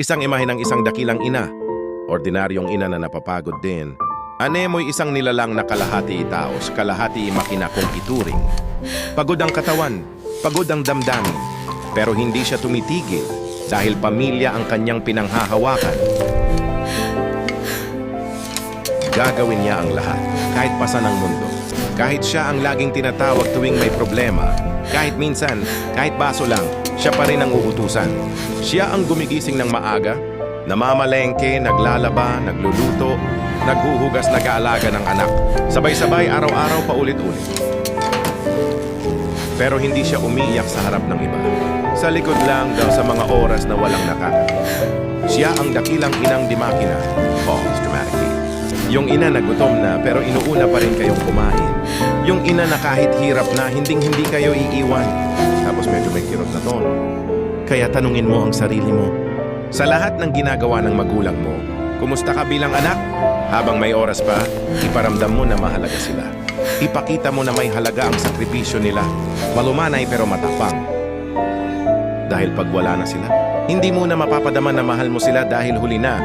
Isang imahe ng isang dakilang ina. Ordinaryong ina na napapagod din. Anemoy isang nilalang na kalahati itaos, kalahati makina kung ituring. Pagod ang katawan, pagod ang damdamin. Pero hindi siya tumitigil dahil pamilya ang kanyang pinanghahawakan. Gagawin niya ang lahat, kahit pasan ang mundo. Kahit siya ang laging tinatawag tuwing may problema. Kahit minsan, kahit baso lang, siya pa rin ang uutusan. Siya ang gumigising ng maaga, namamalengke, naglalaba, nagluluto, naghuhugas, nag-aalaga ng anak. Sabay-sabay, araw-araw, paulit-ulit. Pero hindi siya umiiyak sa harap ng iba. Sa likod lang daw sa mga oras na walang nakakakita. Siya ang dakilang inang di makina. Pause dramatically. Yung ina na gutom na pero inuuna pa rin kayong kumain. Yung ina na kahit hirap na hinding-hindi kayo iiwan. Tapos medyo may kirot na tono. Kaya tanungin mo ang sarili mo. Sa lahat ng ginagawa ng magulang mo, kumusta ka bilang anak? Habang may oras pa, iparamdam mo na mahalaga sila. Ipakita mo na may halaga ang sakripisyo nila. Malumanay pero matapang. Dahil pag wala na sila, hindi mo na mapapadama na mahal mo sila dahil huli na